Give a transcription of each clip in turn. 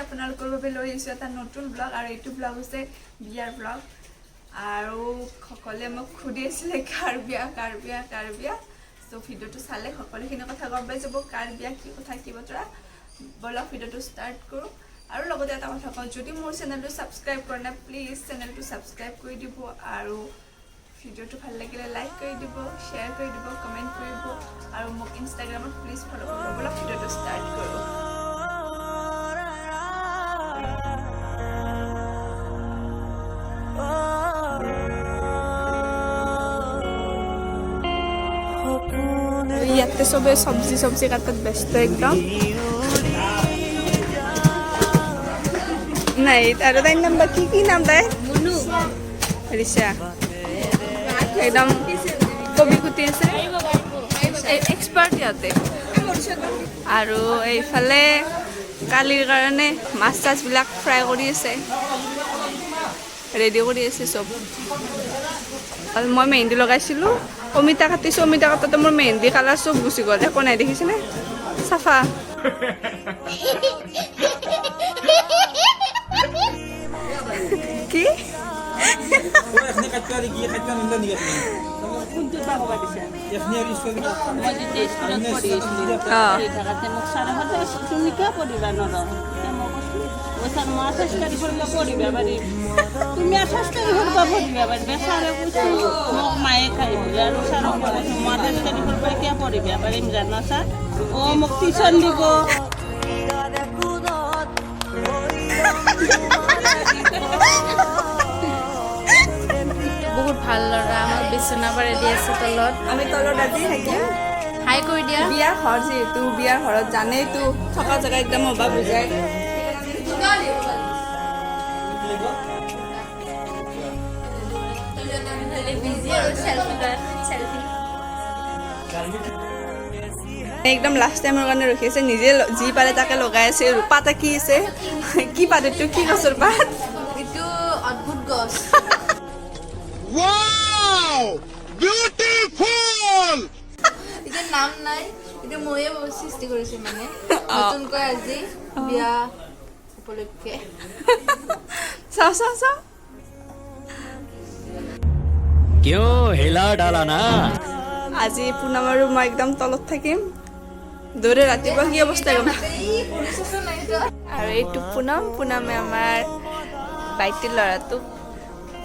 আপোনালোকৰ বাবে লৈ আহিছোঁ এটা নতুন ব্লগ আৰু এইটো ব্লগ হৈছে বিয়াৰ ব্লগ আৰু সকলোৱে মোক সুধি আছিলে কাৰ বিয়া চ' ভিডিঅ'টো চালে সকলোখিনি কথা গম পাই যাব কাৰ বিয়া কি কথা কি বতৰা বলক ভিডিঅ'টো ষ্টাৰ্ট কৰোঁ আৰু লগতে এটা কথা কওঁ যদি মোৰ চেনেলটো ছাবস্ক্ৰাইব কৰা নাই প্লিজ চেনেলটো ছাবস্ক্ৰাইব কৰি দিব আৰু ভিডিঅ'টো ভাল লাগিলে লাইক কৰি দিব শ্বেয়াৰ কৰি দিব কমেণ্ট কৰিব আৰু মোক ইনষ্টাগ্ৰামত প্লিজ ফ'ল' কৰিব বলক ভিডিঅ'টো ষ্টাৰ্ট কৰোঁ ইয়াতে চবে চব্জি কাটাত ব্যস্ত একদম নাই আৰু তাইৰ নাম বা কি নাম তাই ৰিচা একদম কবি কুটি আছে এক্সপাৰ্ট ইয়াতে আৰু এইফালে কালিৰ কাৰণে মাছ চাছবিলাক ফ্ৰাই কৰি আছে ৰেডি কৰি আছে চব মই মেহেন্দি লগাইছিলোঁ অমিতা কাটিছোঁ অমিতা কাটোতে মোৰ মেহেন্দি কালাৰ চব গুচি গ'ল একো নাই দেখিছেনে চাফা কি তুমি 28 তাৰিখৰ পৰা পঢ়িবা পাৰি বেচাৰে কৈছো মোক মায়ে খাই বোলে আৰু ছাৰক কৈছো মই 28 তাৰিখৰ পৰা কিয় পঢ়িবা পাৰিম জানা ছাৰ মোক টিউচন দিব বহুত ভাল ল'ৰা আমাক বিচনা পাৰি দি আছে তলত আমি তলত আজি থাকিম হাই কৰি দিয়া বিয়াৰ ঘৰ যিহেতু বিয়াৰ ঘৰত জানেইতো থকা জেগা একদম অভাৱ হৈ যায় একদম লাষ্ট টাইমৰ কাৰণে ৰখি আছে নিজে যি পাৰে তাকে লগাই আছে ৰূপা কি আছে কি পাত এইটো কি গছৰ পাত এইটো অদ্ভুত গছ Wow! Beautiful! এতিয়া নাম নাই এতিয়া ময়ে সৃষ্টি কৰিছোঁ মানে নতুনকৈ আজি বিয়া উপলক্ষে চাওঁ क्यों हिला डाला ना আজি পুনম আৰু মই একদম তলত থাকিম দৌৰে ৰাতিপুৱা কি অৱস্থা গম আৰু এইটো পুনমে আমাৰ বাইটিৰ ল'ৰাটোক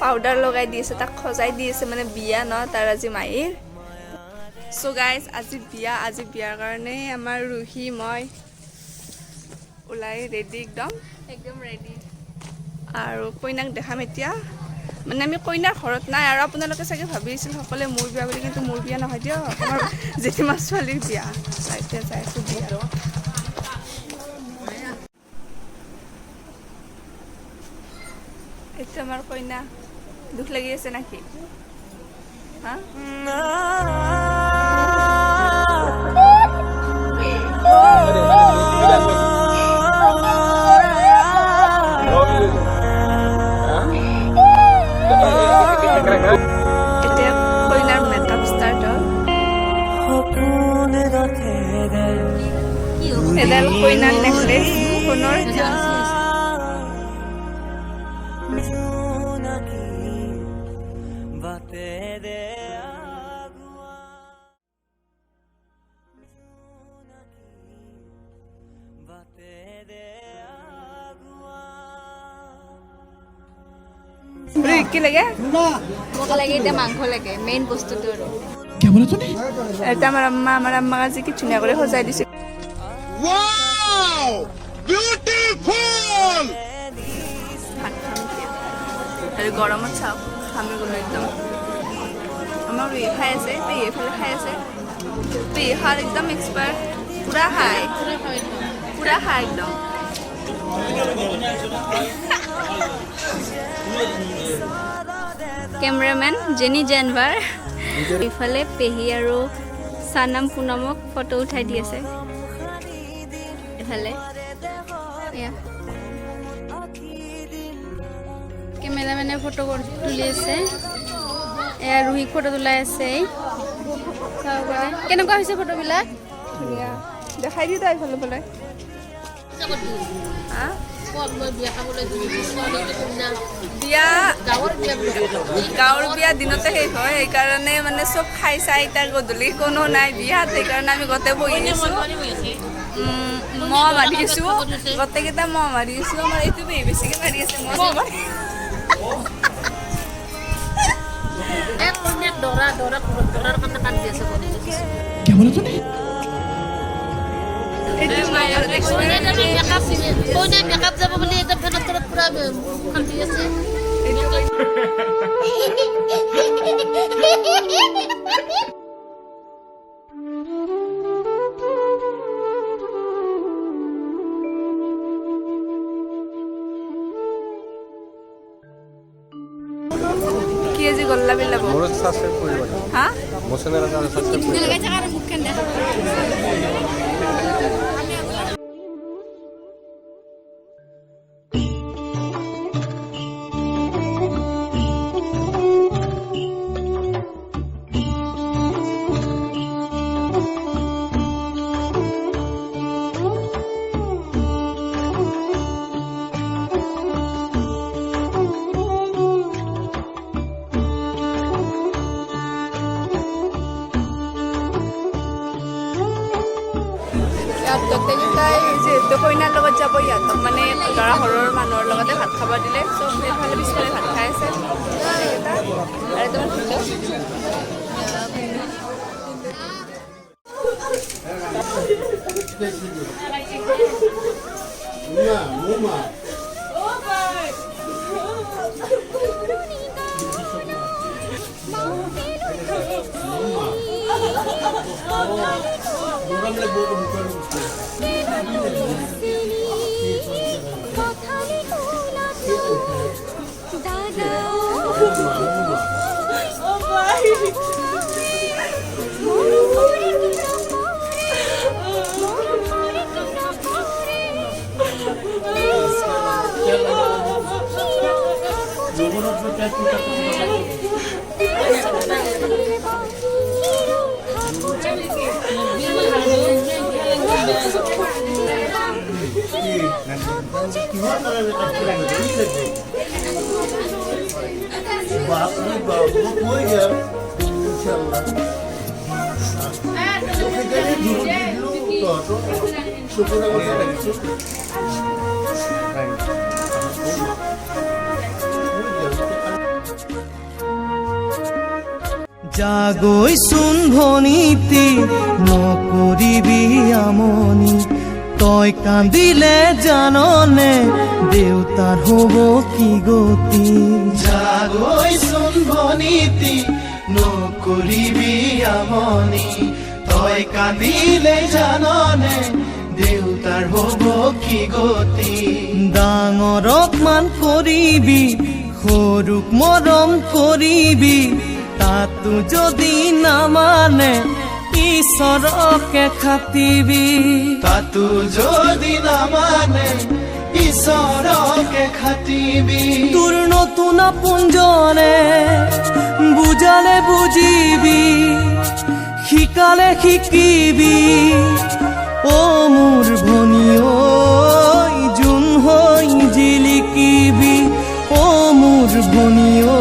পাউডাৰ লগাই দি আছে তাক সজাই দি আছে মানে বিয়া ন তাৰ আজি মায়েৰ চ' গাইজ আজি বিয়াৰ কাৰণে আমাৰ ৰুহি মই ওলাই ৰেডি একদম ৰেডি আৰু কইনাক দেখাম এতিয়া মানে আমি কইনাৰ ঘৰত নাই আৰু আপোনালোকে চাগে ভাবিছিল সকলোৱে মোৰ বিয়া বুলি কিন্তু মোৰ বিয়া নহয় দিয়ক আমাৰ জেঠীমাৰ ছোৱালীৰ বিয়া এতিয়া যাই আছোঁ বিয়া এইটো আমাৰ কইনা দুখ লাগি আছে নাকি হা এতিয়া কইনাৰ মেকআপ ষ্টাৰ্ট হ'ল এডাল কইনাৰ নেকলেছ সোণৰ কি লাগে মোক লাগে এতিয়া মাংস লাগে মেইন বস্তুটো আৰু এটা আমাৰ আম্মাক আজি কি ধুনীয়া কৰি সজাই দিছে Wow! Beautiful! ভাত খাম এতিয়া আৰু গৰমত চাওক খামি গ'লো একদম আমাৰ পেহী খাই আছে পেহী এইফালে খাই আছে পেহী খাৰ একদম এক্সপাৰ্ট পুৰা খাই একদম কেমেৰামেন জেনি জেনভাৰ ইফালে পেহী আৰু চানাম পুনমক ফটো উঠাই দি আছে এফালে কেমেৰামেনে ফটো তুলি আছে এয়া ৰুহিক ফটো তোলাই আছে কেনেকুৱা হৈছে ফটোবিলাক ধুনীয়া দেখাই দিওঁ তাই ভালো পালে বিয়া গাঁৱৰ বিয়া দিনতে শেষ হয়, সেইকাৰণে মানে চব খাই চাই এতিয়া গধূলি কোনো নাই বিয়াত, সেইকাৰণে আমি গোটেই বহি আছোঁ। মহ মাৰি আছোঁ, গোটেইকেইটা মহ মাৰি আছোঁ। আমাৰ এইটো বেছিকৈ মাৰি আছে মহ মাৰি। এইটো মাৰ মেকআপ যাব বুলি একদম ফেনত তলত পুৰা কান্দি আছে। কি আজি গল্লা বিলাব মোৰো সাবস্ক্ৰাইব কৰিবা হা মোৰ চেনেল এটা সাবস্ক্ৰাইব কৰিবা লগাই থাকা আৰু মুখখন দেখা গোটেইকেইটাই যিহেতু কইনাৰ লগত যাব, ইহঁতক মানে দৰা ঘৰৰ মানুহৰ লগতে ভাত খাব দিলে। চব এইফালে পিছফালে ভাত খাই আছে গোটেইকেইটা। আৰু তোমাৰ জাগৈচোন ভনীতি নকৰিবি আমনি, তই কান্দিলে জাননে দেউতাৰ হ'ব কি গতি। জাগৈচোন ভনীতি নকৰিবি আমনি, তই কান্দিলে জাননে দেউতাৰ হ'ব কি গতি। ডাঙৰক মান কৰিবি, সৰুক মৰম কৰিবি, তাতো যদি নামানে ঈশ্বৰকে খাটিবি। তাতো যদি নামানে ঈশ্বৰকে খাটিবি। তোৰ নতুন আপোনজনে বুজালে বুজিবি, শিকালে শিকিবি। অ মোৰ ভনী ঐ জোন হৈ জিলিকিবি, অ মোৰ ভনী ঐ